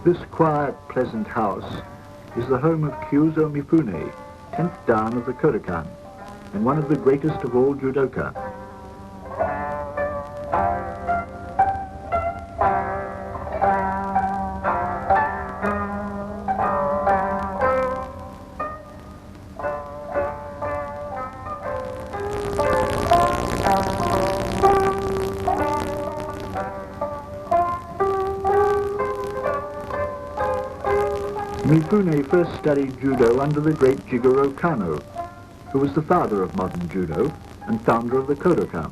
This quiet, pleasant house is the home of Kyuzo Mifune, 10th dan of the Kodokan, and one of the greatest of all judoka. Mifune first studied judo under the great Jigoro Kano, who was the father of modern judo and founder of the Kodokan.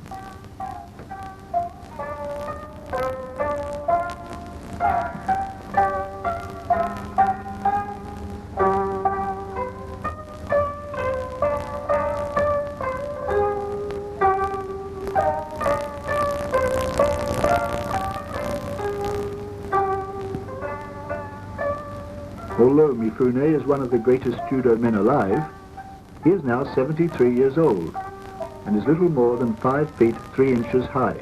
Although Mifune is one of the greatest judo men alive, he is now 73 years old and is little more than 5 feet 3 inches high.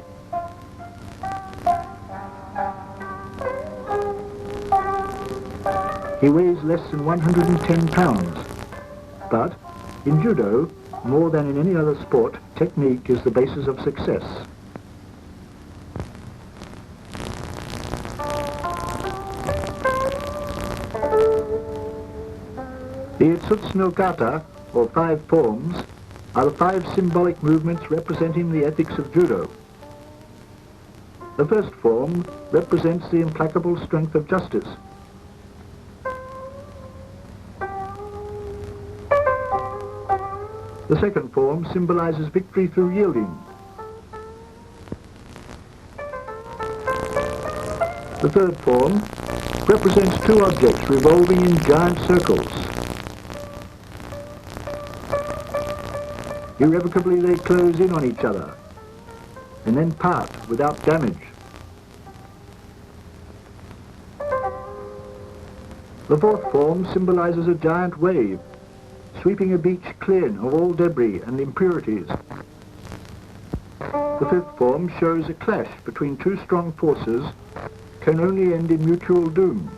He weighs less than 110 pounds, but in judo, more than in any other sport, technique is the basis of success. The Itsutsu no kata, or 5 forms, are the 5 symbolic movements representing the ethics of judo. The first form represents the implacable strength of justice. The second form symbolizes victory through yielding. The third form represents 2 objects revolving in giant circles. Irrevocably they close in on each other and then part without damage. The fourth form symbolizes a giant wave, sweeping a beach clean of all debris and impurities. The fifth form shows a clash between 2 strong forces can only end in mutual doom.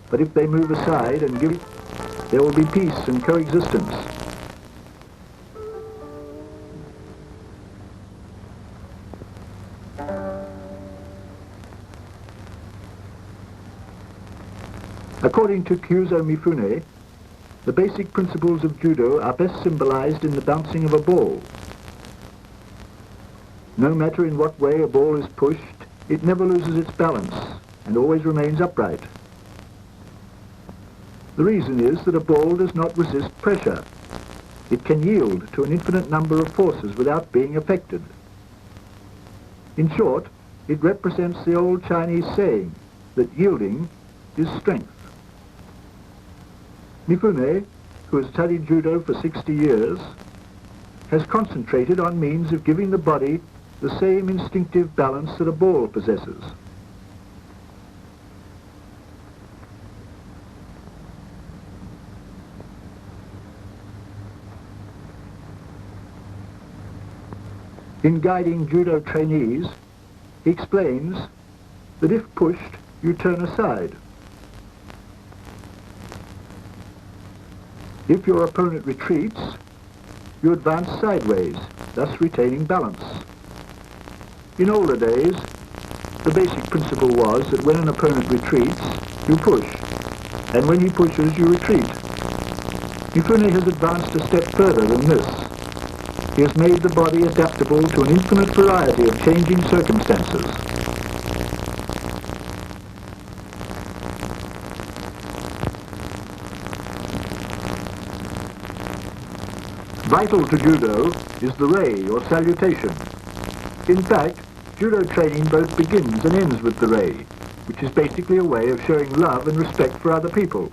But if they move aside and give, there will be peace and coexistence. According to Kyuzo Mifune, the basic principles of judo are best symbolized in the bouncing of a ball. No matter in what way a ball is pushed, it never loses its balance and always remains upright. The reason is that a ball does not resist pressure. It can yield to an infinite number of forces without being affected. In short, it represents the old Chinese saying that yielding is strength. Mifune, who has studied judo for 60 years, has concentrated on means of giving the body the same instinctive balance that a ball possesses. In guiding judo trainees, he explains that if pushed, you turn aside. If your opponent retreats, you advance sideways, thus retaining balance. In older days, the basic principle was that when an opponent retreats, you push, and when he pushes, you retreat. Mifune has advanced a step further than this. He has made the body adaptable to an infinite variety of changing circumstances. Vital to judo is the rei, or salutation. In fact, judo training both begins and ends with the rei, which is basically a way of showing love and respect for other people.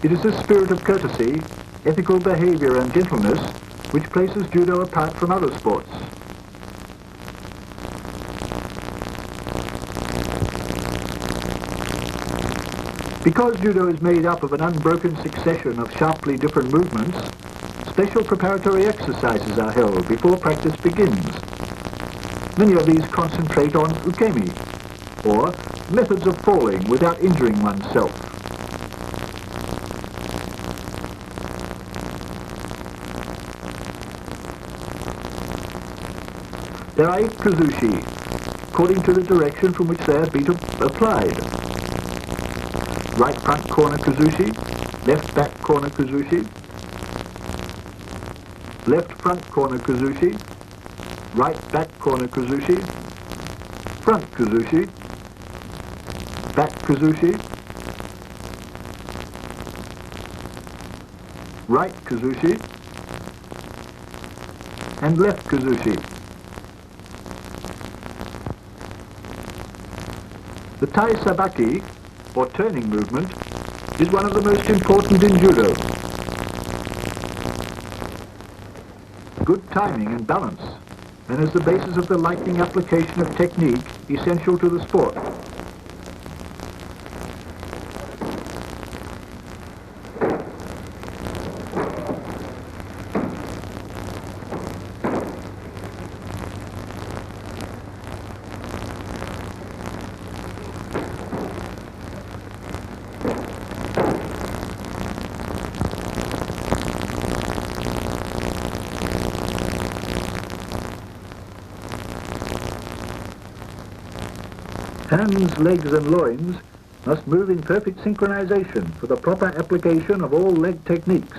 It is this spirit of courtesy, ethical behavior and gentleness which places judo apart from other sports. Because judo is made up of an unbroken succession of sharply different movements, special preparatory exercises are held before practice begins. Many of these concentrate on ukemi, or methods of falling without injuring oneself. There are 8 kuzushi, according to the direction from which they have been applied. Right front corner kuzushi, left back corner kuzushi, left front corner kuzushi, right back corner kuzushi, front kuzushi, back kuzushi, right kuzushi, and left kuzushi. The Tai Sabaki, or turning movement, is one of the most important in judo. Good timing and balance, and is the basis of the lightning application of technique essential to the sport. Hands, legs and loins must move in perfect synchronization for the proper application of all leg techniques.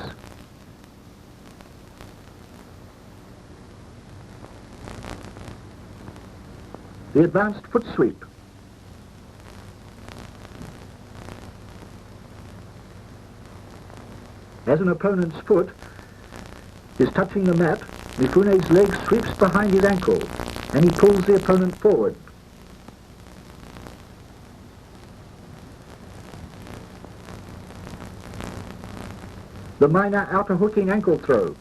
The advanced foot sweep. As an opponent's foot is touching the mat, Mifune's leg sweeps behind his ankle and he pulls the opponent forward. The minor outer hooking ankle throw.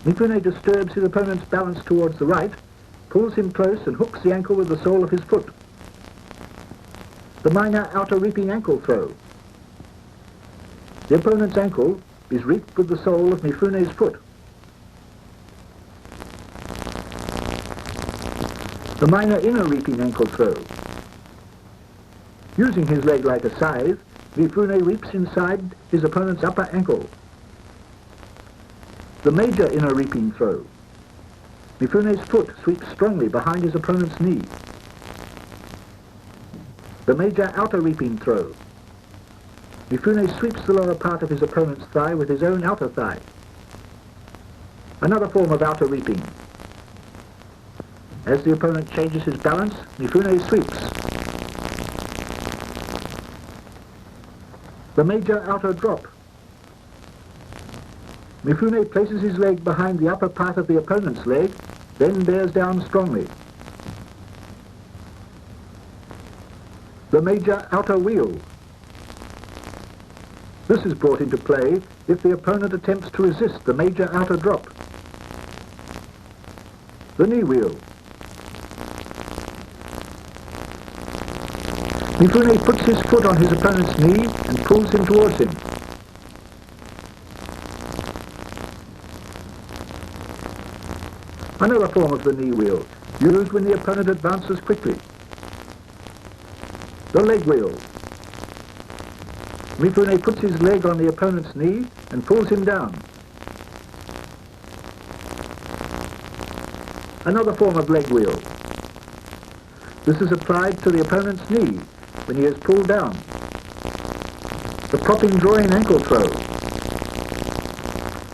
Mifune disturbs his opponent's balance towards the right, pulls him close and hooks the ankle with the sole of his foot. The minor outer reaping ankle throw. The opponent's ankle is reaped with the sole of Mifune's foot. The minor inner reaping ankle throw. Using his leg like a scythe, Mifune reaps inside his opponent's upper ankle. The major inner reaping throw. Mifune's foot sweeps strongly behind his opponent's knee. The major outer reaping throw. Mifune sweeps the lower part of his opponent's thigh with his own outer thigh. Another form of outer reaping. As the opponent changes his balance, Mifune sweeps. The major outer drop. Mifune places his leg behind the upper part of the opponent's leg, then bears down strongly. The major outer wheel. This is brought into play if the opponent attempts to resist the major outer drop. The knee wheel. Mifune puts his foot on his opponent's knee and pulls him towards him. Another form of the knee wheel, used when the opponent advances quickly. The leg wheel. Mifune puts his leg on the opponent's knee and pulls him down. Another form of leg wheel. This is applied to the opponent's knee when he is pulled down. The propping drawing ankle throw.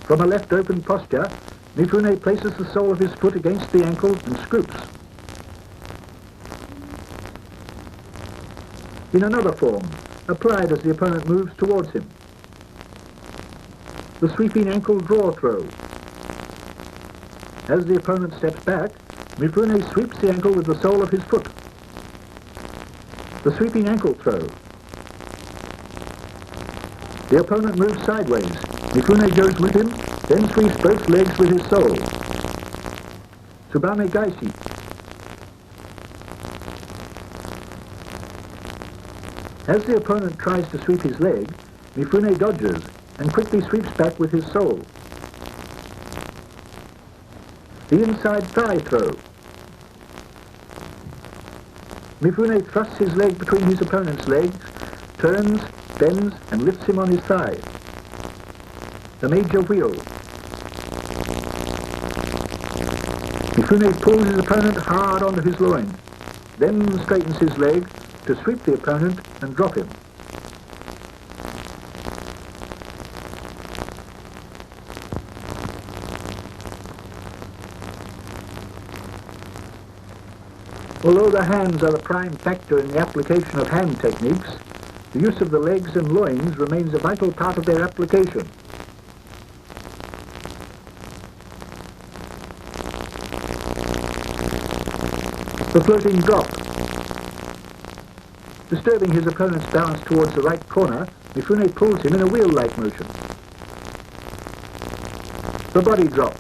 From a left open posture, Mifune places the sole of his foot against the ankle and scoops. In another form, applied as the opponent moves towards him. The sweeping ankle draw throw. As the opponent steps back, Mifune sweeps the ankle with the sole of his foot. The sweeping ankle throw. The opponent moves sideways. Mifune goes with him, then sweeps both legs with his sole. Tsubame Gaishi. As the opponent tries to sweep his leg, Mifune dodges and quickly sweeps back with his sole. The inside thigh throw. Mifune thrusts his leg between his opponent's legs, turns, bends, and lifts him on his thigh. The major wheel. Mifune pulls his opponent hard onto his loin, then straightens his leg to sweep the opponent and drop him. Although the hands are the prime factor in the application of hand techniques, the use of the legs and loins remains a vital part of their application. The floating drop. Disturbing his opponent's balance towards the right corner, Mifune pulls him in a wheel-like motion. The body drop.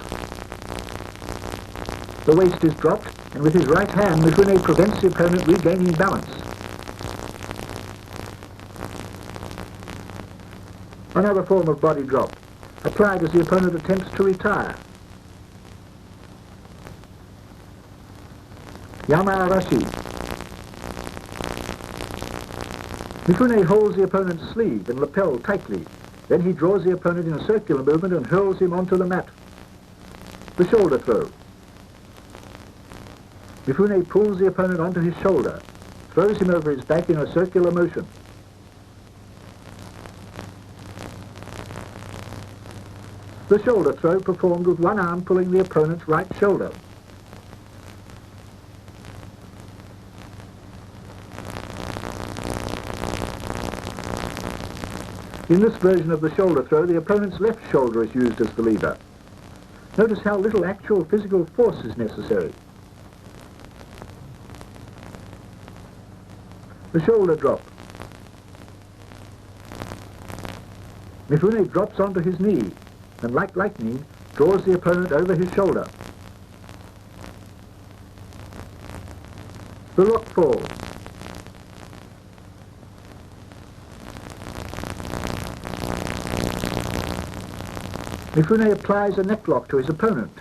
The waist is dropped, and with his right hand, Mifune prevents the opponent regaining balance. Another form of body drop, applied as the opponent attempts to retire. Yama-arashi. Mifune holds the opponent's sleeve and lapel tightly. Then he draws the opponent in a circular movement and hurls him onto the mat. The shoulder throw. Mifune pulls the opponent onto his shoulder, throws him over his back in a circular motion. The shoulder throw performed with one arm pulling the opponent's right shoulder. In this version of the shoulder throw, the opponent's left shoulder is used as the lever. Notice how little actual physical force is necessary. The shoulder drop. Mifune drops onto his knee and, like lightning, draws the opponent over his shoulder. The rock fall. Mifune applies a neck lock to his opponent,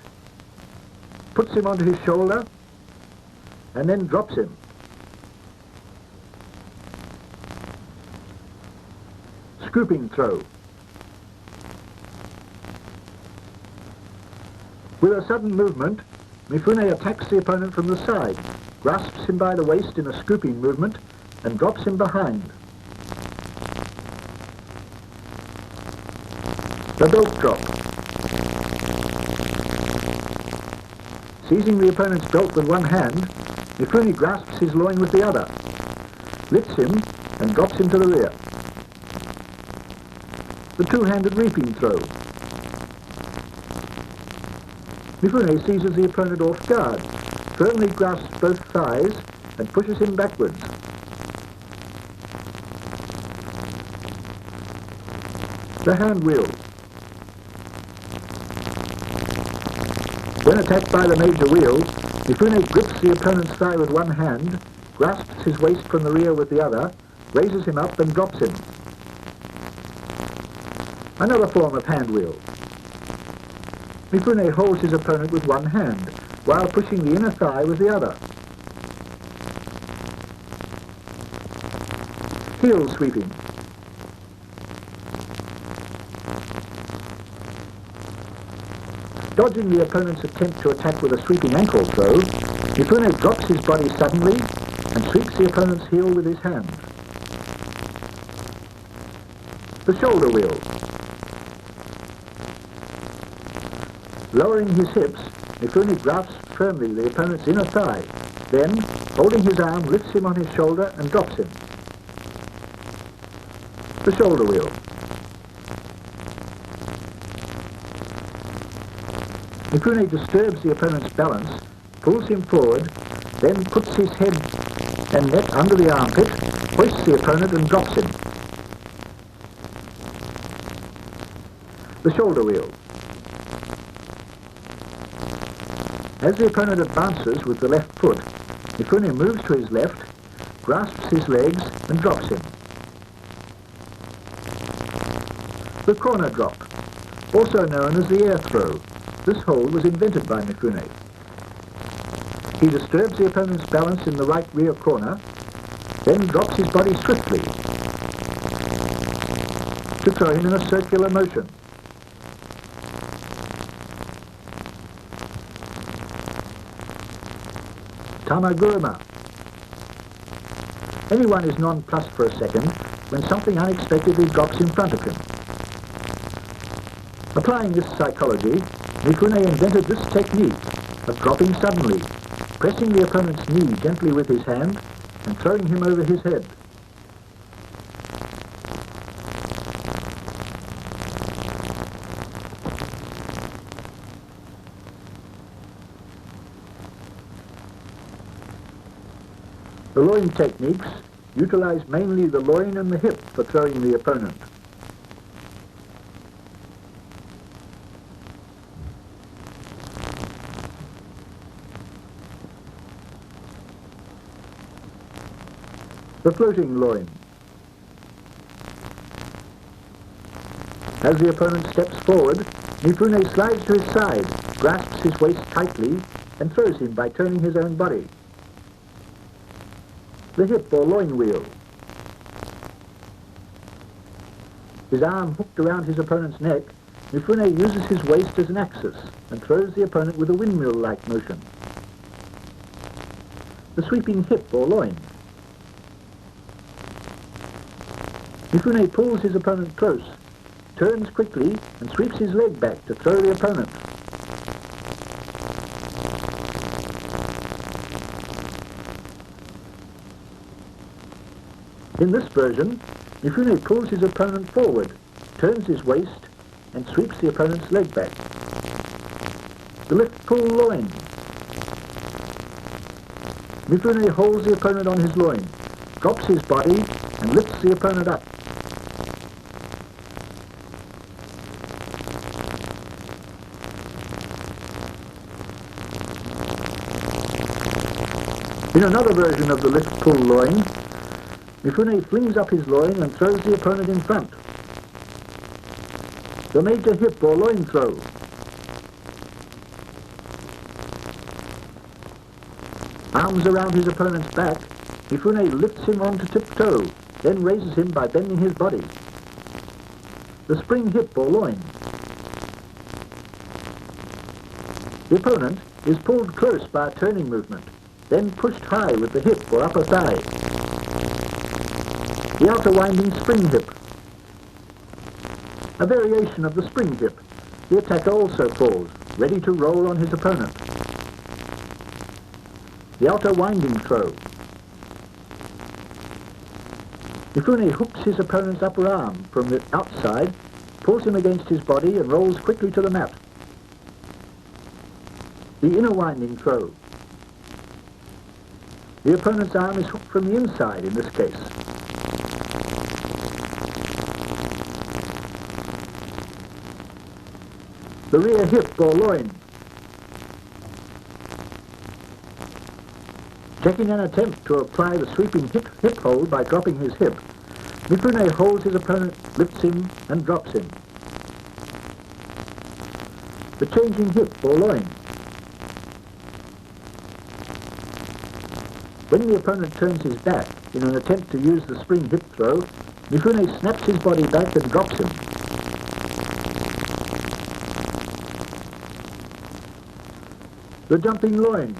puts him onto his shoulder, and then drops him. Scooping throw. With a sudden movement, Mifune attacks the opponent from the side, grasps him by the waist in a scooping movement, and drops him behind. The belt drop. Seizing the opponent's belt with one hand, Mifune grasps his loin with the other, lifts him, and drops him to the rear. The two-handed reaping throw. Mifune seizes the opponent off guard, firmly grasps both thighs, and pushes him backwards. The hand wheel. When attacked by the major wheel, Mifune grips the opponent's thigh with one hand, grasps his waist from the rear with the other, raises him up and drops him. Another form of hand wheel. Mifune holds his opponent with one hand, while pushing the inner thigh with the other. Heel sweeping. Dodging the opponent's attempt to attack with a sweeping ankle throw, Mifune drops his body suddenly and sweeps the opponent's heel with his hand. The shoulder wheel. Lowering his hips, Mifune grasps firmly the opponent's inner thigh, then, holding his arm, lifts him on his shoulder and drops him. The shoulder wheel. Mifune disturbs the opponent's balance, pulls him forward, then puts his head and neck under the armpit, hoists the opponent and drops him. The shoulder wheel. As the opponent advances with the left foot, Mifune moves to his left, grasps his legs and drops him. The corner drop, also known as the air throw. This hold was invented by Mifune. He disturbs the opponent's balance in the right rear corner, then drops his body swiftly to throw him in a circular motion. Tamaguruma. Anyone is nonplussed for a second when something unexpectedly drops in front of him. Applying this psychology, Mifune invented this technique of dropping suddenly, pressing the opponent's knee gently with his hand and throwing him over his head. The loin techniques utilize mainly the loin and the hip for throwing the opponent. The floating loin. As the opponent steps forward, Mifune slides to his side, grasps his waist tightly, and throws him by turning his own body. The hip or loin wheel. His arm hooked around his opponent's neck, Mifune uses his waist as an axis and throws the opponent with a windmill-like motion. The sweeping hip or loin. Mifune pulls his opponent close, turns quickly and sweeps his leg back to throw the opponent. In this version, Mifune pulls his opponent forward, turns his waist, and sweeps the opponent's leg back. The lift-pull loin. Mifune holds the opponent on his loin, drops his body, and lifts the opponent up. In another version of the lift-pull loin, Mifune flings up his loin and throws the opponent in front. The major hip or loin throw. Arms around his opponent's back, Mifune lifts him onto tiptoe, then raises him by bending his body. The spring hip or loin. The opponent is pulled close by a turning movement, then pushed high with the hip or upper thigh. The outer winding spring hip. A variation of the spring hip, the attacker also falls, ready to roll on his opponent. The outer winding throw. Mifune hooks his opponent's upper arm from the outside, pulls him against his body and rolls quickly to the mat. The inner winding throw. The opponent's arm is hooked from the inside in this case. The rear hip or loin. Checking an attempt to apply the sweeping hip hold by dropping his hip, Mifune holds his opponent, lifts him, and drops him. The changing hip or loin. When the opponent turns his back in an attempt to use the spring hip throw, Mifune snaps his body back and drops him. The jumping loin.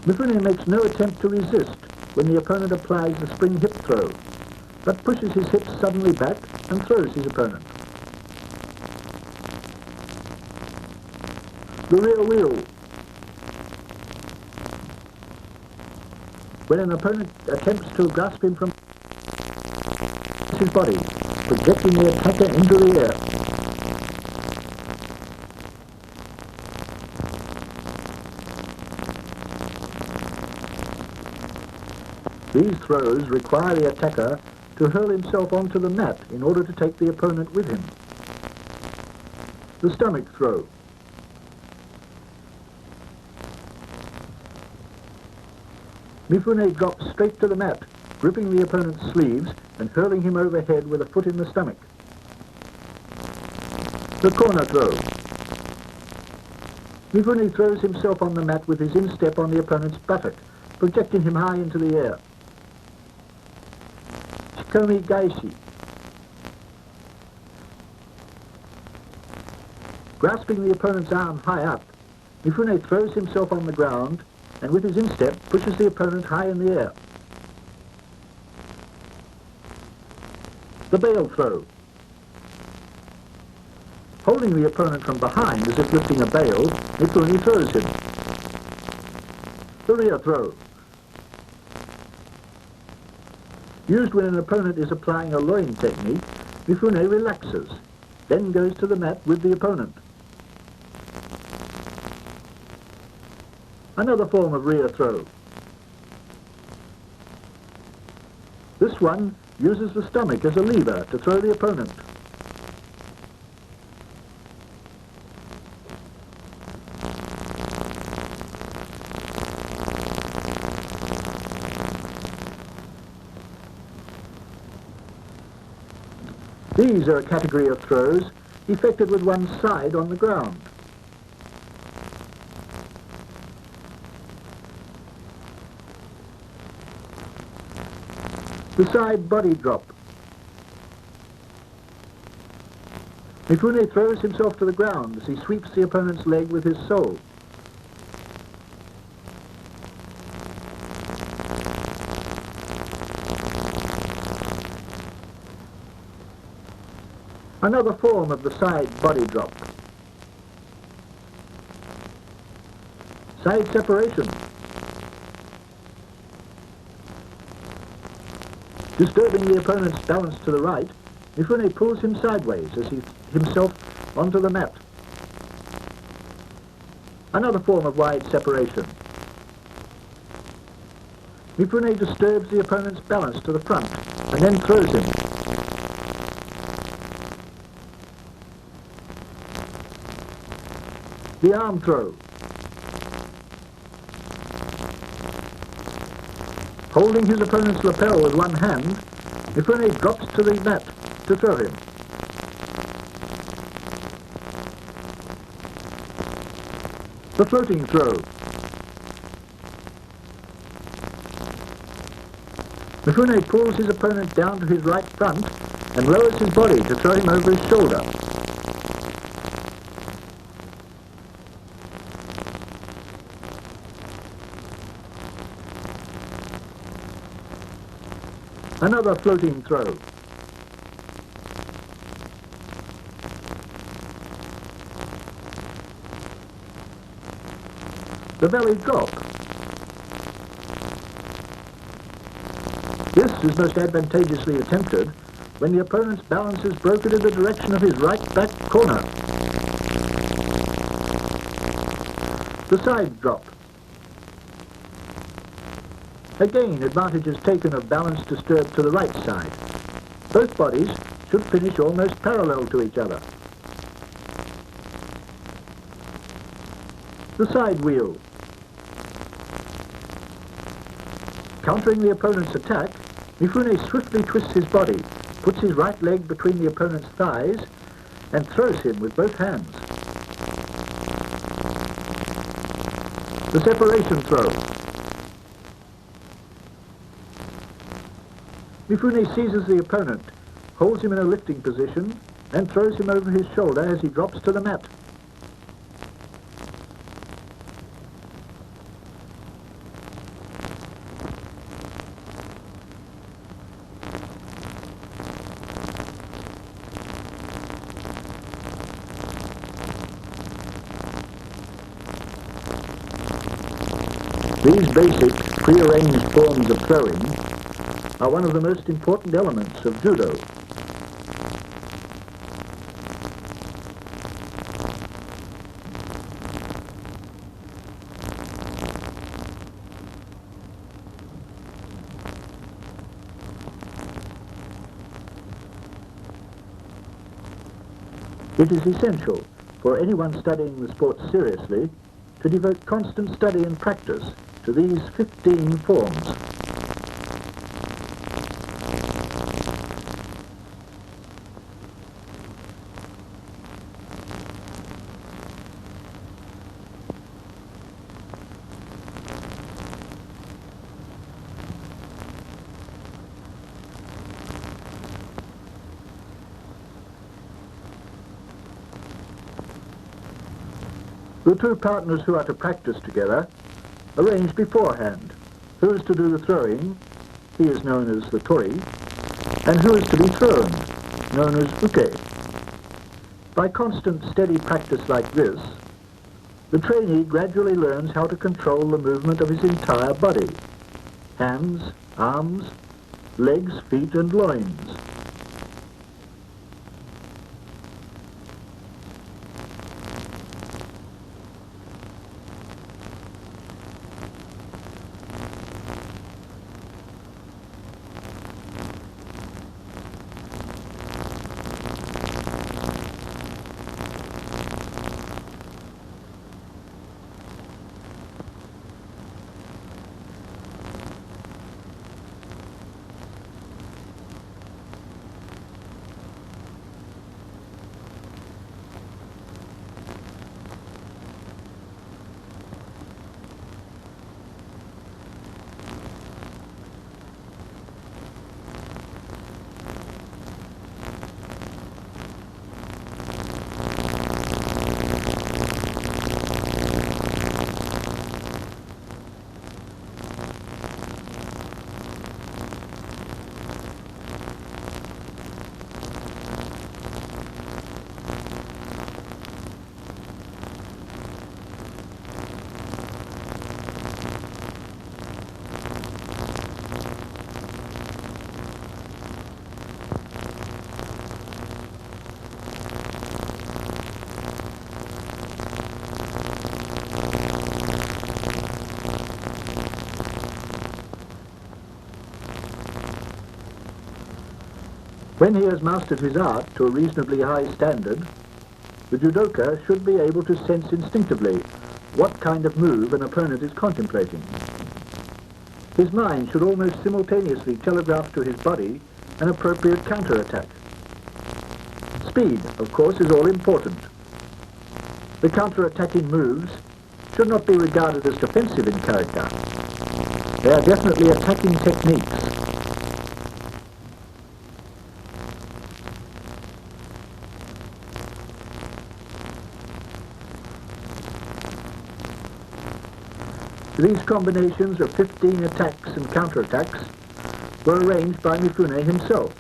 Mifune makes no attempt to resist when the opponent applies the spring hip throw, but pushes his hips suddenly back and throws his opponent. The rear wheel. When an opponent attempts to grasp him from his body, projecting the attacker into the air. These throws require the attacker to hurl himself onto the mat in order to take the opponent with him. The stomach throw. Mifune drops straight to the mat, gripping the opponent's sleeves and hurling him overhead with a foot in the stomach. The corner throw. Mifune throws himself on the mat with his instep on the opponent's buttock, projecting him high into the air. Shikomi Gaishi. Grasping the opponent's arm high up, Mifune throws himself on the ground and with his instep pushes the opponent high in the air. The bail throw. Holding the opponent from behind as if lifting a bail, Mifune throws him. The rear throw. Used when an opponent is applying a loin technique, Mifune relaxes, then goes to the mat with the opponent. Another form of rear throw. This one uses the stomach as a lever to throw the opponent. These are a category of throws effected with one side on the ground. The side body drop. Mifune throws himself to the ground as he sweeps the opponent's leg with his sole. Another form of the side body drop. Side separation. Disturbing the opponent's balance to the right, Mifune pulls him sideways as he himself onto the mat. Another form of wide separation. Mifune disturbs the opponent's balance to the front and then throws him. The arm throw. Holding his opponent's lapel with one hand, Mifune drops to the mat to throw him. The floating throw. Mifune pulls his opponent down to his right front and lowers his body to throw him over his shoulder. Another floating throw. The belly drop. This is most advantageously attempted when the opponent's balance is broken in the direction of his right back corner. The side drop. Again, advantage is taken of balance disturbed to the right side. Both bodies should finish almost parallel to each other. The side wheel. Countering the opponent's attack, Mifune swiftly twists his body, puts his right leg between the opponent's thighs, and throws him with both hands. The separation throw. Mifune seizes the opponent, holds him in a lifting position, and throws him over his shoulder as he drops to the mat. These basic, prearranged forms of throwing are one of the most important elements of judo. It is essential for anyone studying the sport seriously to devote constant study and practice to these 15 forms. The two partners who are to practice together arrange beforehand who is to do the throwing, he is known as the tori, and who is to be thrown, known as uke. By constant steady practice like this, the trainee gradually learns how to control the movement of his entire body, hands, arms, legs, feet and loins. When he has mastered his art to a reasonably high standard, the judoka should be able to sense instinctively what kind of move an opponent is contemplating. His mind should almost simultaneously telegraph to his body an appropriate counter-attack. Speed, of course, is all important. The counter-attacking moves should not be regarded as defensive in character. They are definitely attacking techniques. These combinations of 15 attacks and counterattacks were arranged by Mifune himself.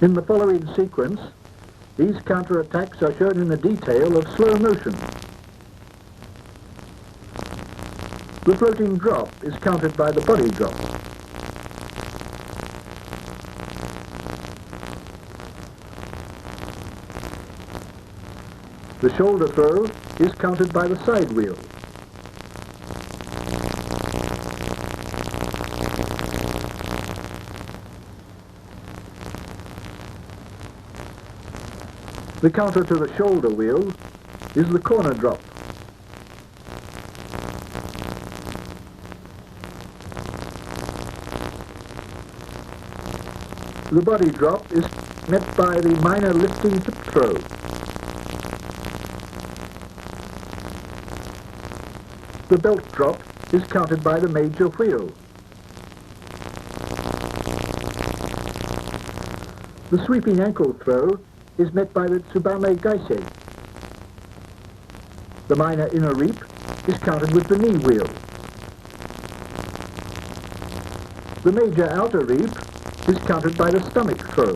In the following sequence, these counterattacks are shown in the detail of slow motion. The floating drop is countered by the body drop. The shoulder throw is countered by the side wheel. The counter to the shoulder wheel is the corner drop. The body drop is met by the minor lifting hip throw. The belt drop is counted by the major wheel. The sweeping ankle throw is met by the tsubame gaise. The minor inner reap is counted with the knee wheel. The major outer reap is counted by the stomach throw.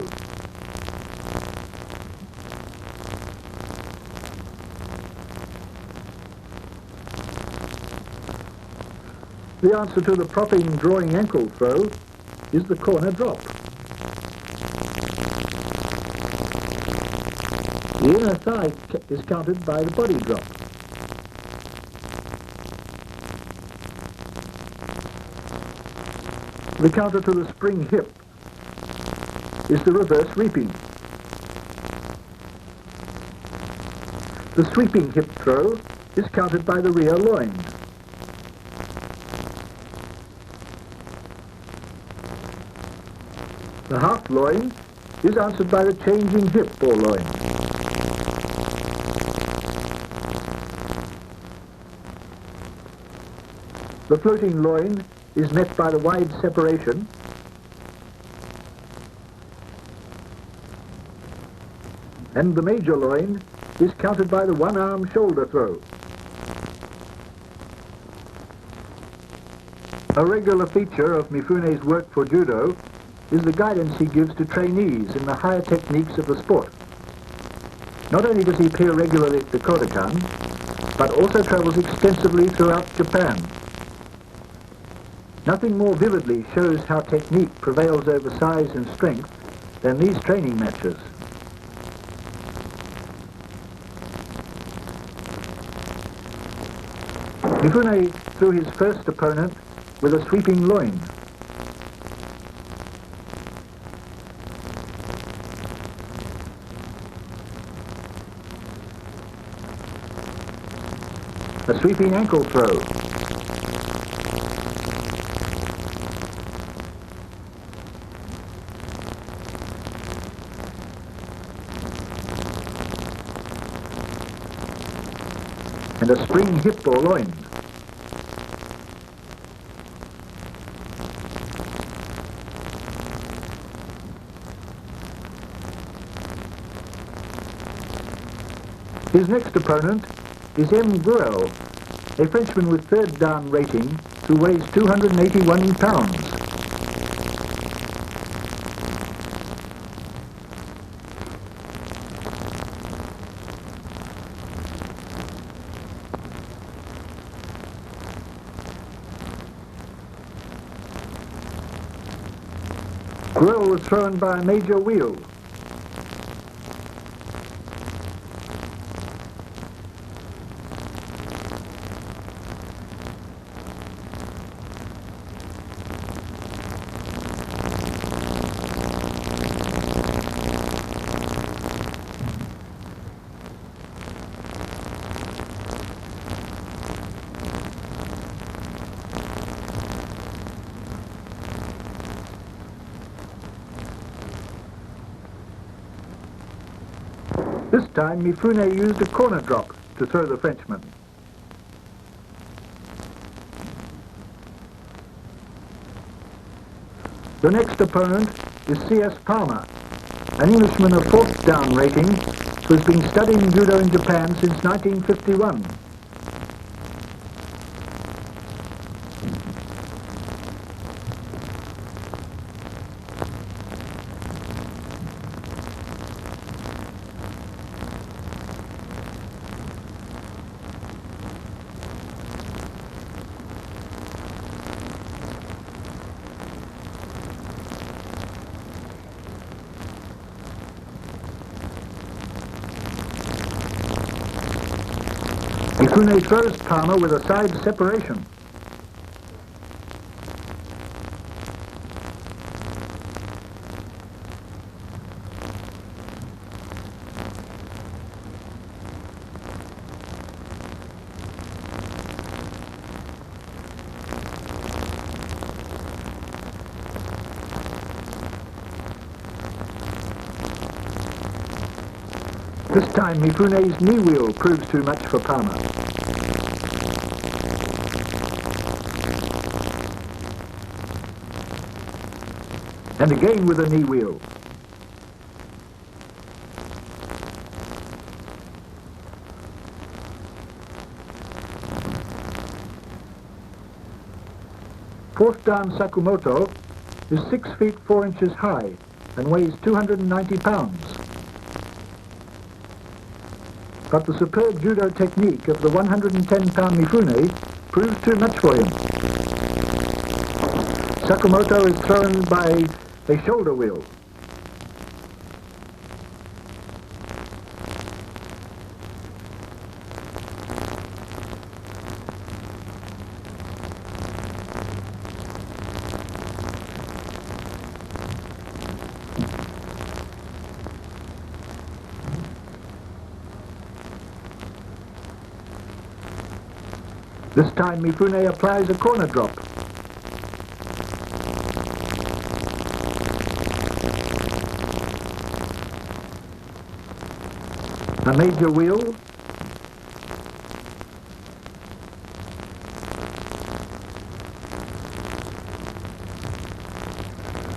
The answer to the propping drawing ankle throw is the corner drop. The inner thigh is counted by the body drop. The counter to the spring hip is the reverse reaping. The sweeping hip throw is counted by the rear loin. The half loin is answered by the changing hip or loin. The floating loin is met by the wide separation. And the major loin is counted by the one-arm shoulder throw. A regular feature of Mifune's work for judo is the guidance he gives to trainees in the higher techniques of the sport. Not only does he appear regularly at the Kodokan, but also travels extensively throughout Japan. Nothing more vividly shows how technique prevails over size and strength than these training matches. Mifune threw his first opponent with a sweeping loin. A sweeping ankle throw. And a spring hip or loin. His next opponent is M. Gruel, a Frenchman with third dan rating who weighs 281 pounds. Gruel was thrown by a major wheel. This time Mifune used a corner drop to throw the Frenchman. The next opponent is C.S. Palmer, an Englishman of fourth dan rating who has been studying judo in Japan since 1951. Mifune throws Palmer with a side separation. This time Mifune's knee wheel proves too much for Palmer. And again with a knee wheel. Fourth dan Sakumoto is 6 feet 4 inches high and weighs 290 pounds. But the superb judo technique of the 110-pound Mifune proves too much for him. Sakumoto is thrown by a shoulder wheel. This time Mifune applies a corner drop. A major wheel.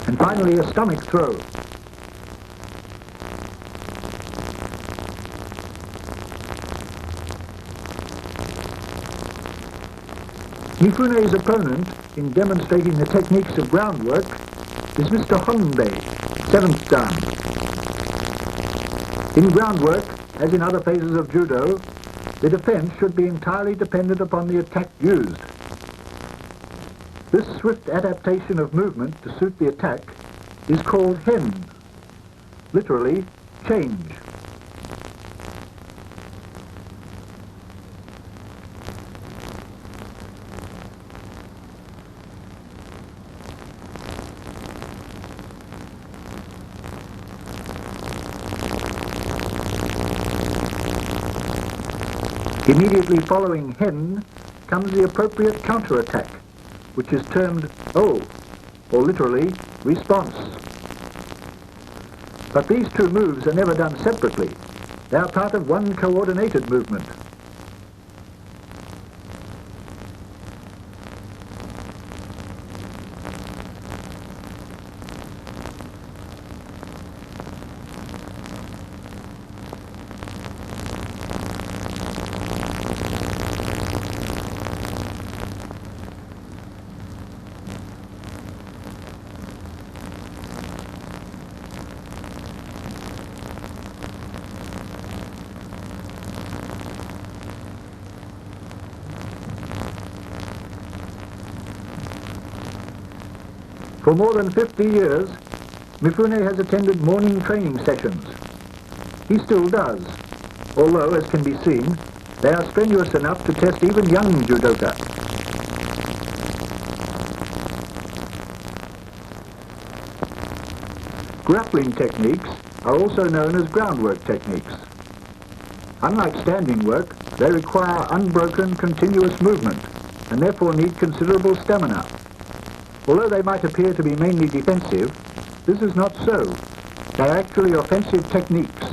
And finally a stomach throw. Mifune's opponent, in demonstrating the techniques of groundwork, is Mr. Honbei, 7th dan. In groundwork, as in other phases of judo, the defense should be entirely dependent upon the attack used. This swift adaptation of movement to suit the attack is called hen, literally change. Immediately following hen comes the appropriate counter-attack, which is termed O, or literally response. But these two moves are never done separately. They are part of one coordinated movement. For more than 50 years, Mifune has attended morning training sessions. He still does, although, as can be seen, they are strenuous enough to test even young judoka. Grappling techniques are also known as groundwork techniques. Unlike standing work, they require unbroken, continuous movement, and therefore need considerable stamina. Although they might appear to be mainly defensive, this is not so. They are actually offensive techniques.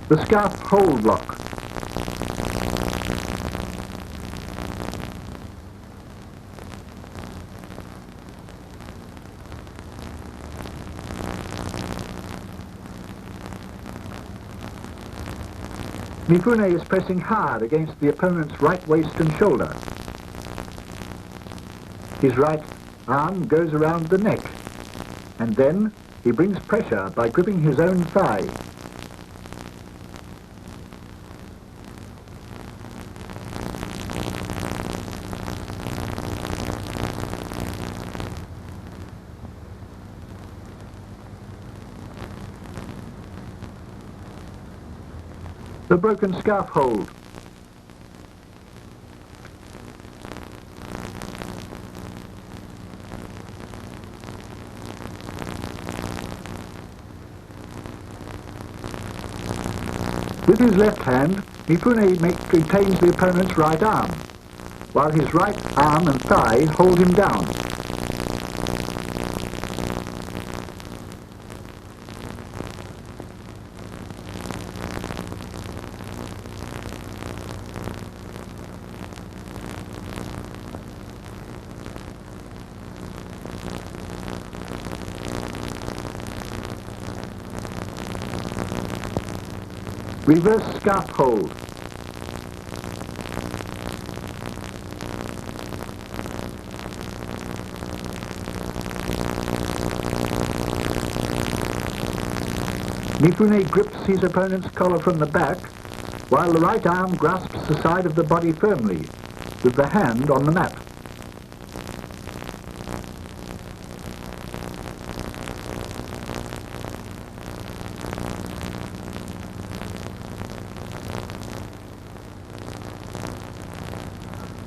The scarf hold lock. Mifune is pressing hard against the opponent's right waist and shoulder. His right arm goes around the neck, and then he brings pressure by gripping his own thigh. The broken scarf hold. With his left hand, Mifune retains the opponent's right arm, while his right arm and thigh hold him down. Reverse scarf hold. Mifune grips his opponent's collar from the back, while the right arm grasps the side of the body firmly, with the hand on the mat.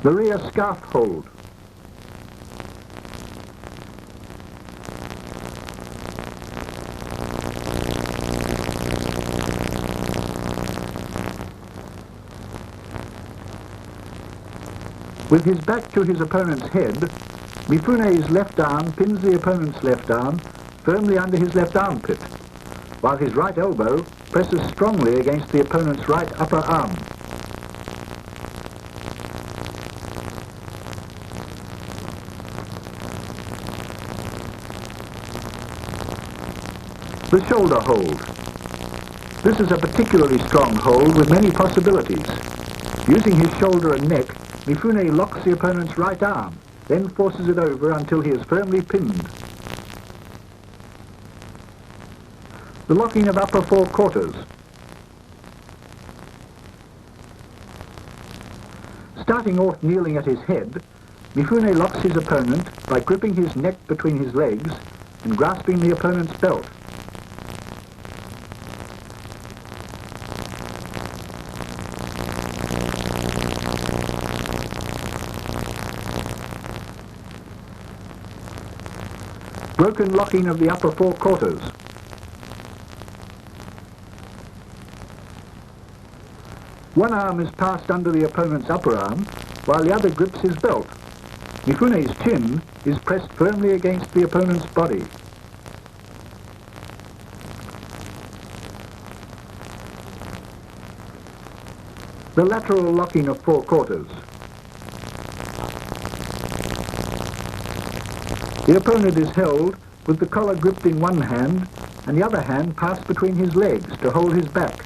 The rear scarf hold. With his back to his opponent's head, Mifune's left arm pins the opponent's left arm firmly under his left armpit, while his right elbow presses strongly against the opponent's right upper arm. The shoulder hold. This is a particularly strong hold with many possibilities. Using his shoulder and neck, Mifune locks the opponent's right arm, then forces it over until he is firmly pinned. The locking of upper four quarters. Starting off kneeling at his head, Mifune locks his opponent by gripping his neck between his legs and grasping the opponent's belt. Broken locking of the upper four quarters. One arm is passed under the opponent's upper arm, while the other grips his belt. Mifune's chin is pressed firmly against the opponent's body. The lateral locking of four quarters. The opponent is held with the collar gripped in one hand and the other hand passed between his legs to hold his back.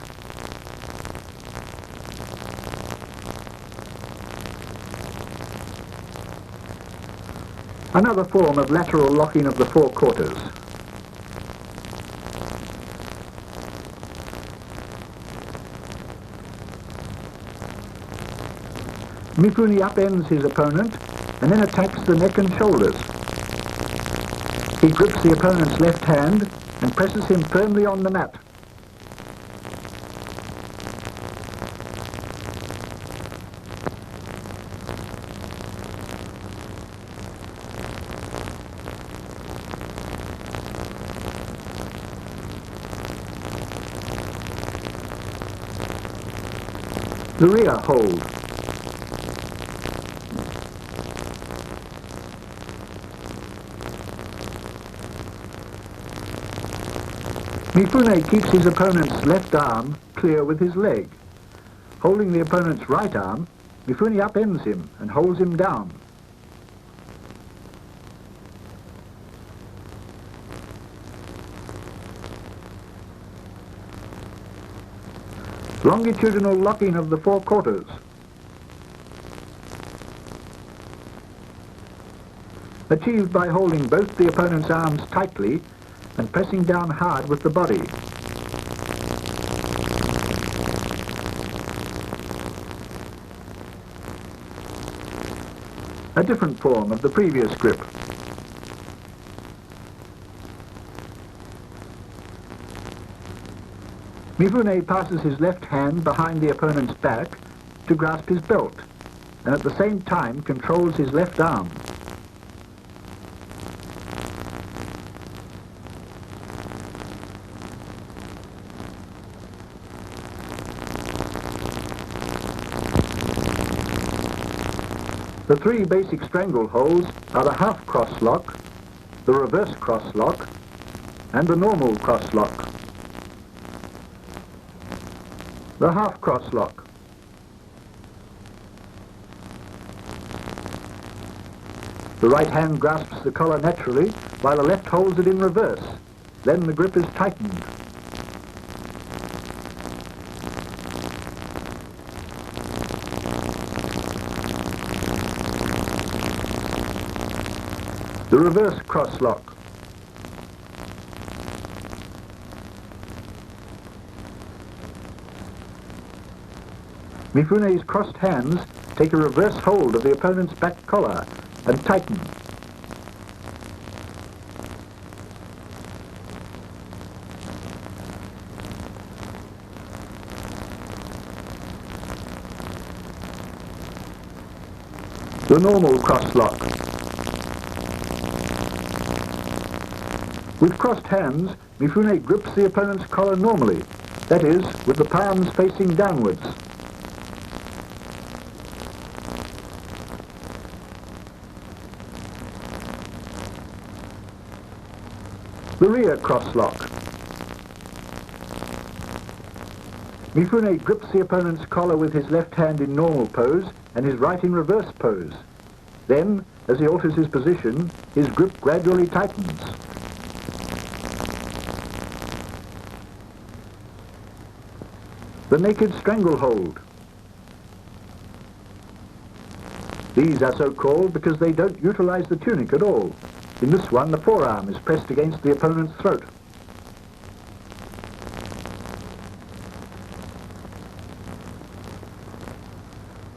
Another form of lateral locking of the four quarters. Mifune upends his opponent and then attacks the neck and shoulders. He grips the opponent's left hand and presses him firmly on the mat. The rear hold. Mifune keeps his opponent's left arm clear with his leg. Holding the opponent's right arm, Mifune upends him and holds him down. Longitudinal locking of the four quarters. Achieved by holding both the opponent's arms tightly and pressing down hard with the body. A different form of the previous grip. Mifune passes his left hand behind the opponent's back to grasp his belt, and at the same time controls his left arm. The three basic strangle holds are the half cross lock, the reverse cross lock, and the normal cross lock. The half cross lock. The right hand grasps the collar naturally, while the left holds it in reverse. Then the grip is tightened. The reverse cross lock. Mifune's crossed hands take a reverse hold of the opponent's back collar and tighten. The normal cross lock. With crossed hands, Mifune grips the opponent's collar normally, that is, with the palms facing downwards. The rear cross lock. Mifune grips the opponent's collar with his left hand in normal pose and his right in reverse pose. Then, as he alters his position, his grip gradually tightens. The naked stranglehold. These are so called because they don't utilize the tunic at all. In this one, the forearm is pressed against the opponent's throat.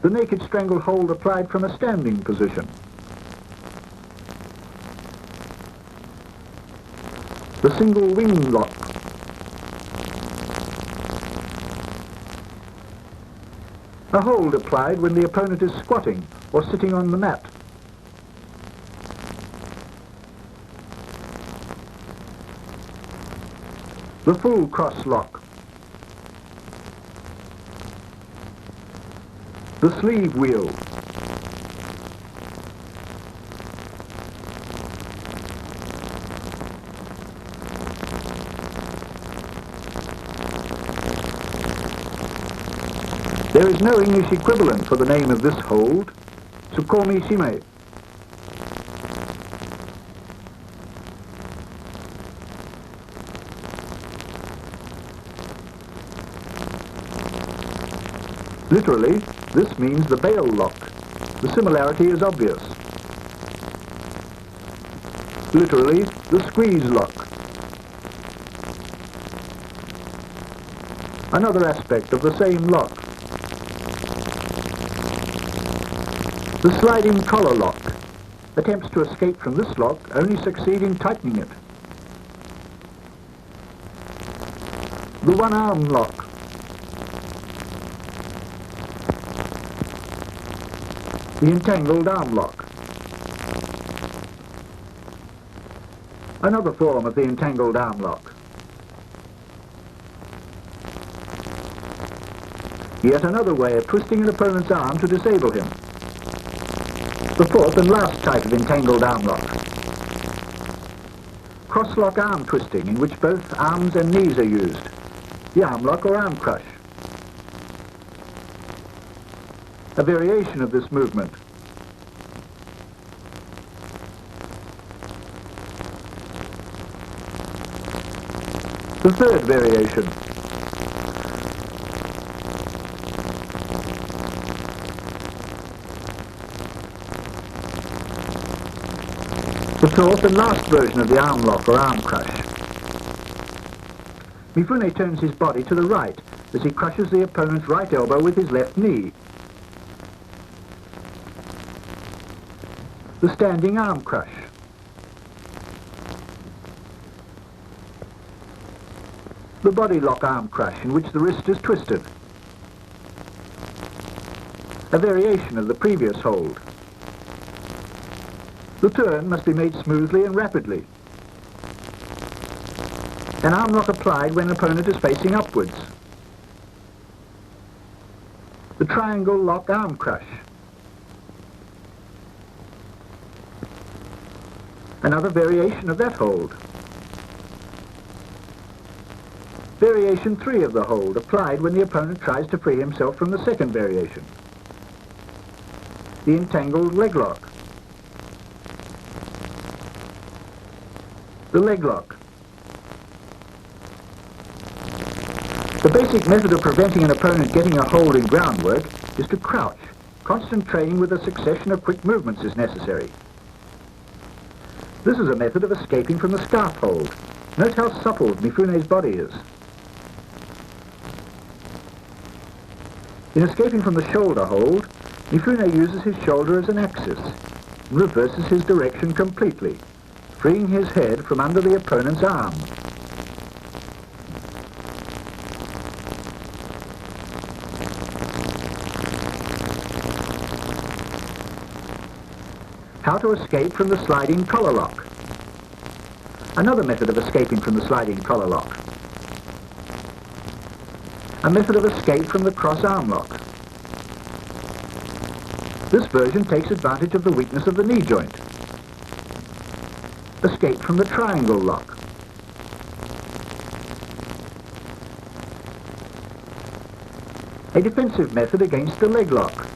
The naked stranglehold applied from a standing position. The single wing lock. A hold applied when the opponent is squatting or sitting on the mat. The full cross lock. The sleeve wheel. There is no English equivalent for the name of this hold, Tsukomi Shime. Literally, this means the bail lock. The similarity is obvious. Literally, the squeeze lock. Another aspect of the same lock. The sliding collar lock. Attempts to escape from this lock only succeed in tightening it. The one-arm lock. The entangled arm lock. Another form of the entangled arm lock. Yet another way of twisting an opponent's arm to disable him. The fourth and last type of entangled arm lock. Cross-lock arm twisting, in which both arms and knees are used. The arm lock or arm crush. A variation of this movement. The third variation. The fourth and last version of the arm lock or arm crush. Mifune turns his body to the right as he crushes the opponent's right elbow with his left knee. The standing arm crush. The body lock arm crush, in which the wrist is twisted. A variation of the previous hold. The turn must be made smoothly and rapidly. An arm lock applied when an opponent is facing upwards. The triangle lock arm crush. Another variation of that hold. Variation 3 of the hold, applied when the opponent tries to free himself from the second variation. The entangled leg lock. The leg lock. The basic method of preventing an opponent getting a hold in groundwork is to crouch. Constant training with a succession of quick movements is necessary. This is a method of escaping from the scarf hold. Note how supple Mifune's body is. In escaping from the shoulder hold, Mifune uses his shoulder as an axis and reverses his direction completely, freeing his head from under the opponent's arm. How to escape from the sliding collar lock. Another method of escaping from the sliding collar lock. A method of escape from the cross arm lock. This version takes advantage of the weakness of the knee joint. Escape from the triangle lock. A defensive method against the leg lock.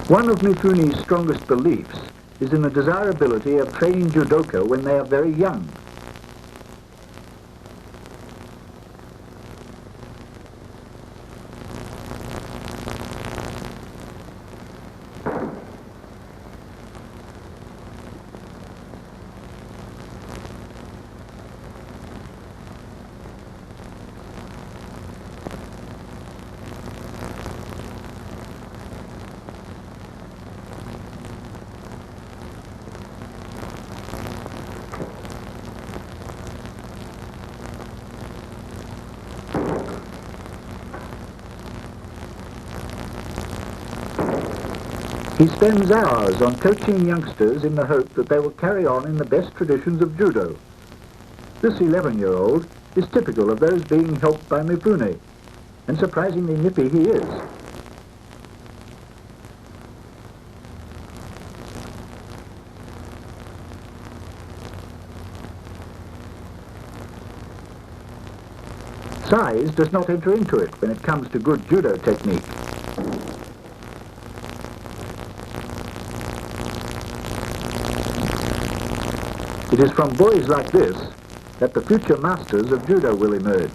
One of Mifune's strongest beliefs is in the desirability of training judoka when they are very young. He spends hours on coaching youngsters in the hope that they will carry on in the best traditions of judo. This 11-year-old is typical of those being helped by Mifune, and surprisingly nippy he is. Size does not enter into it when it comes to good judo technique. It is from boys like this that the future masters of judo will emerge.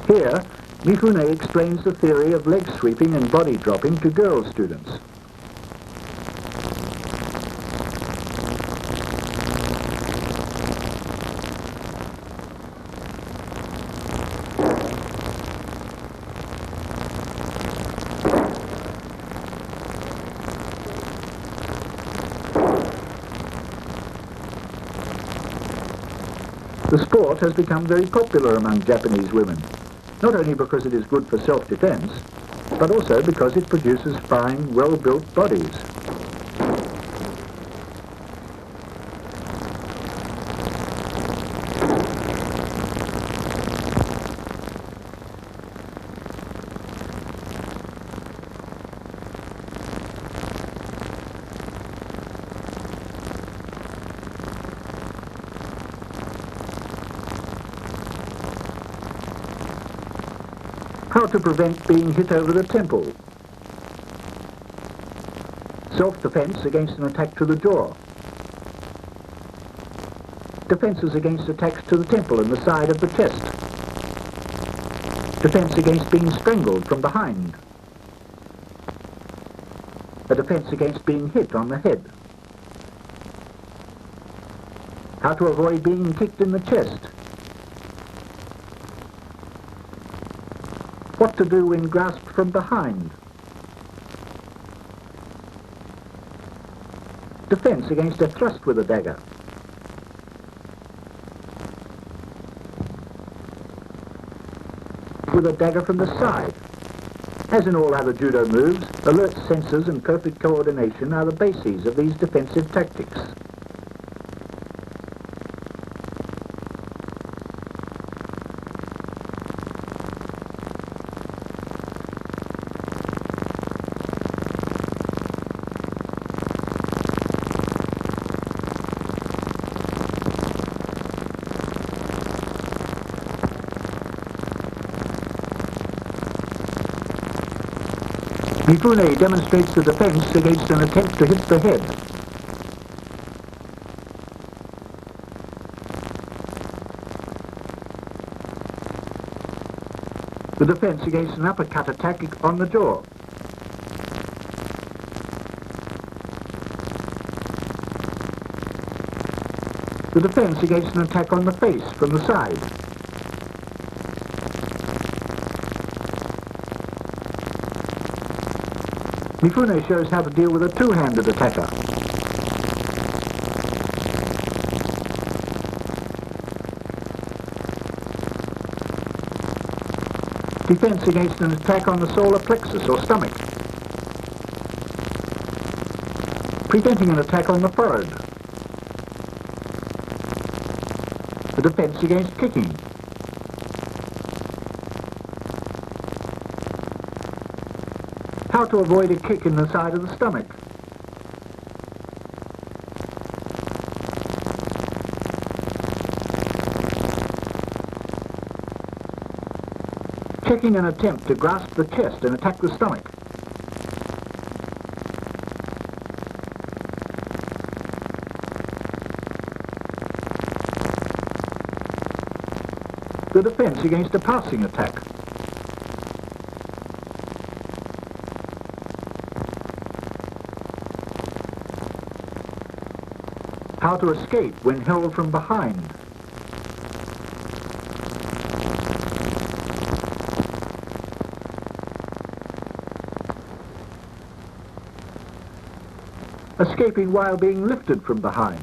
Here, Mifune explains the theory of leg sweeping and body dropping to girl students. The sport has become very popular among Japanese women, not only because it is good for self-defense, but also because it produces fine, well-built bodies. How to prevent being hit over the temple. Self-defense against an attack to the jaw. Defenses against attacks to the temple and the side of the chest. Defense against being strangled from behind. A defense against being hit on the head. How to avoid being kicked in the chest. What to do when grasped from behind. Defense against a thrust with a dagger. With a dagger from the side. As in all other judo moves, alert senses and perfect coordination are the bases of these defensive tactics. Mifune demonstrates the defense against an attempt to hit the head. The defense against an uppercut attack on the jaw. The defense against an attack on the face from the side. Mifune shows how to deal with a two-handed attacker. Defense against an attack on the solar plexus or stomach. Preventing an attack on the forehead. The defense against kicking. How to avoid a kick in the side of the stomach. Checking an attempt to grasp the chest and attack the stomach. The defense against a passing attack. How to escape when held from behind. Escaping while being lifted from behind.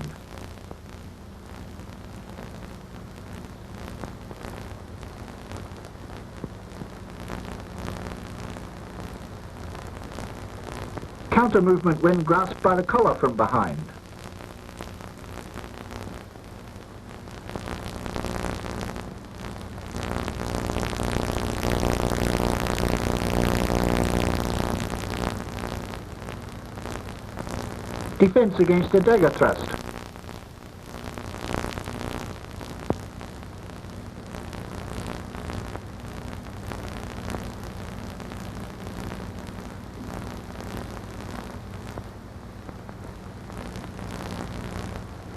Counter movement when grasped by the collar from behind. Defense against a dagger thrust.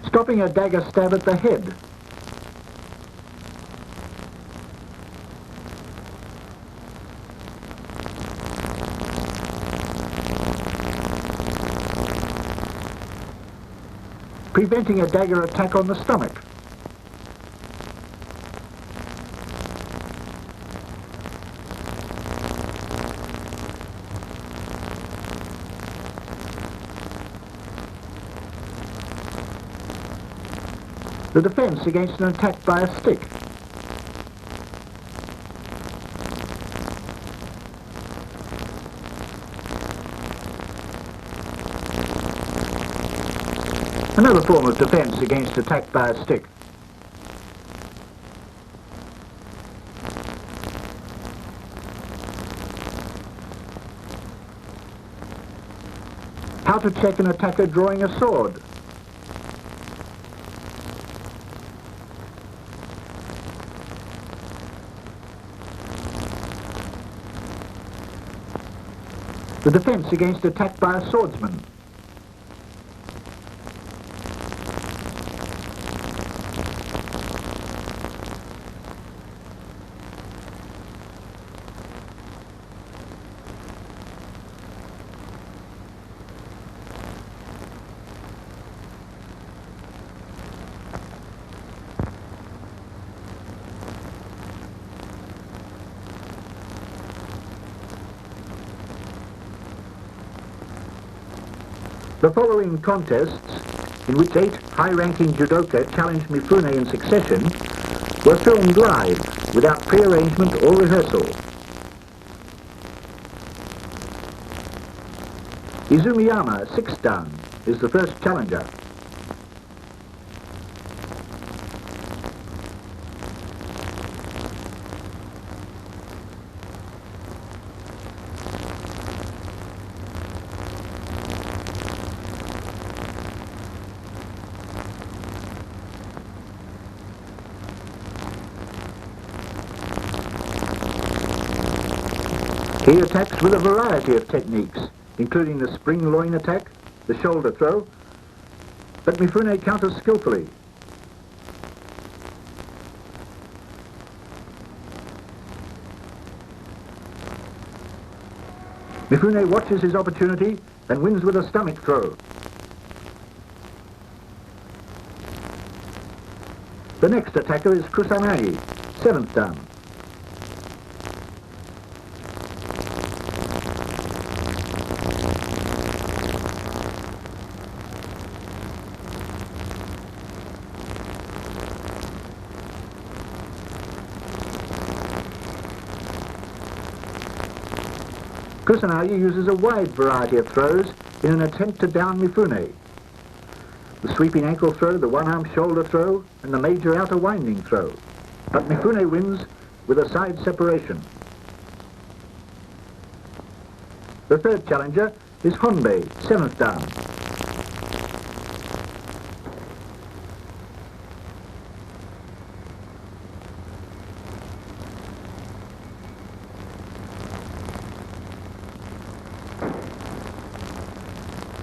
Stopping a dagger stab at the head. Preventing a dagger attack on the stomach. The defense against an attack by a stick. Another form of defense against attack by a stick. How to check an attacker drawing a sword. The defense against attack by a swordsman. The following contests, in which 8 high-ranking judoka challenged Mifune in succession, were filmed live, without pre-arrangement or rehearsal. Izumiyama, 6 dan, is the first challenger. He attacks with a variety of techniques, including the spring loin attack, the shoulder throw, but Mifune counters skillfully. Mifune watches his opportunity and wins with a stomach throw. The next attacker is Kusanagi, 7th dan. Kusanagi uses a wide variety of throws in an attempt to down Mifune. The sweeping ankle throw, the one-arm shoulder throw, and the major outer winding throw. But Mifune wins with a side separation. The third challenger is Honbei, 7th dan.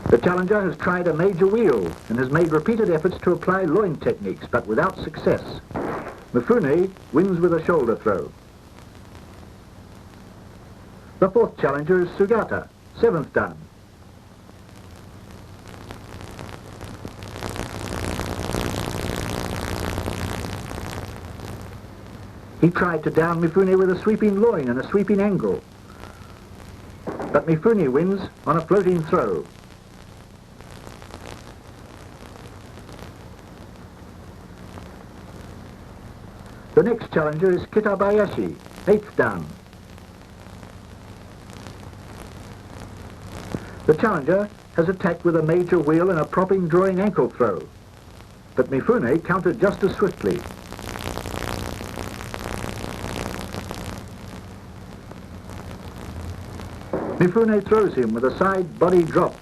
The challenger has tried a major wheel and has made repeated efforts to apply loin techniques, but without success. Mifune wins with a shoulder throw. The fourth challenger is Sugata, 7th dan. He tried to down Mifune with a sweeping loin and a sweeping angle, but Mifune wins on a floating throw. The next challenger is Kitabayashi, 8th dan. The challenger has attacked with a major wheel and a propping drawing ankle throw, but Mifune countered just as swiftly. Mifune throws him with a side body drop.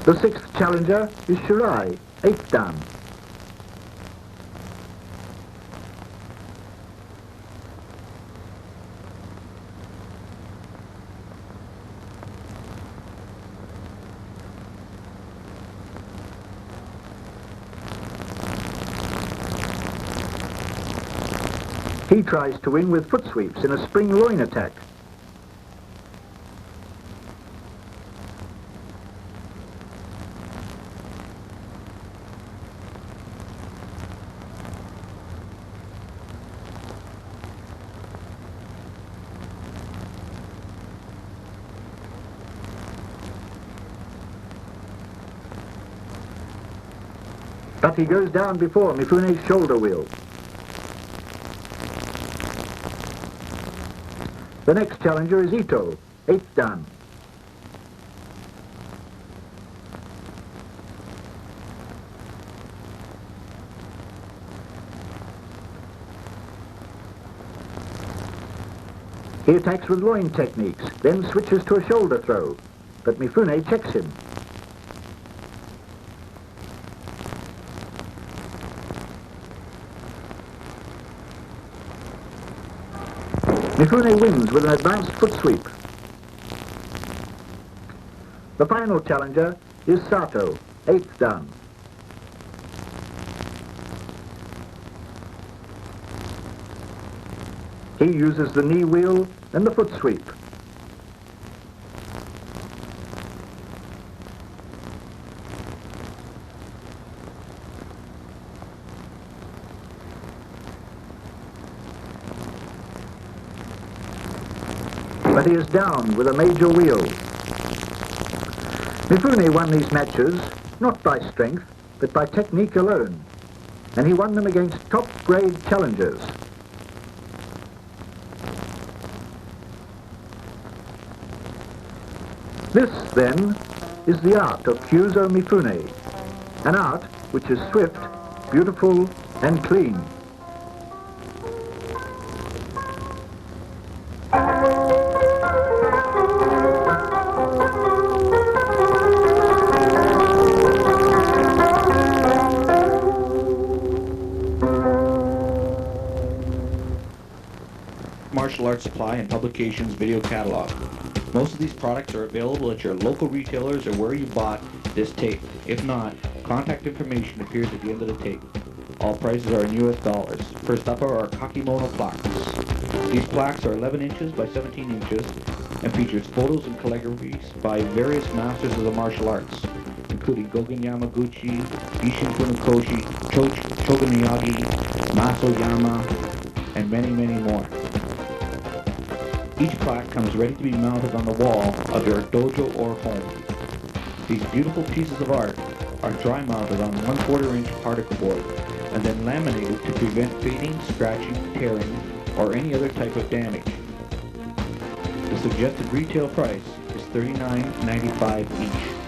The sixth challenger is Shirai, 8th dan. He tries to win with foot sweeps in a spring loin attack. But he goes down before Mifune's shoulder wheel. The next challenger is Ito, 8th dan. He attacks with loin techniques, then switches to a shoulder throw, but Mifune checks him. Mifune wins with an advanced foot sweep. The final challenger is Sato, 8th dan. He uses the knee wheel and the foot sweep. But he is down with a major wheel. Mifune won these matches, not by strength, but by technique alone, and he won them against top-grade challengers. This, then, is the art of Kyuzo Mifune, an art which is swift, beautiful, and clean. art supply and publications video catalog. Most of these products are available at your local retailers or where you bought this tape. If not, contact information appears at the end of the tape. All prices are in US dollars. First up are our Kakimono plaques. These plaques are 11 inches by 17 inches and features photos and calligraphies by various masters of the martial arts, including Gogen Yamaguchi, Isshin Funakoshi, Shogun Miyagi, Maso Yama, and many, many more. Each plaque comes ready to be mounted on the wall of your dojo or home. These beautiful pieces of art are dry mounted on 1/4 inch particle board and then laminated to prevent fading, scratching, tearing, or any other type of damage. The suggested retail price is $39.95 each.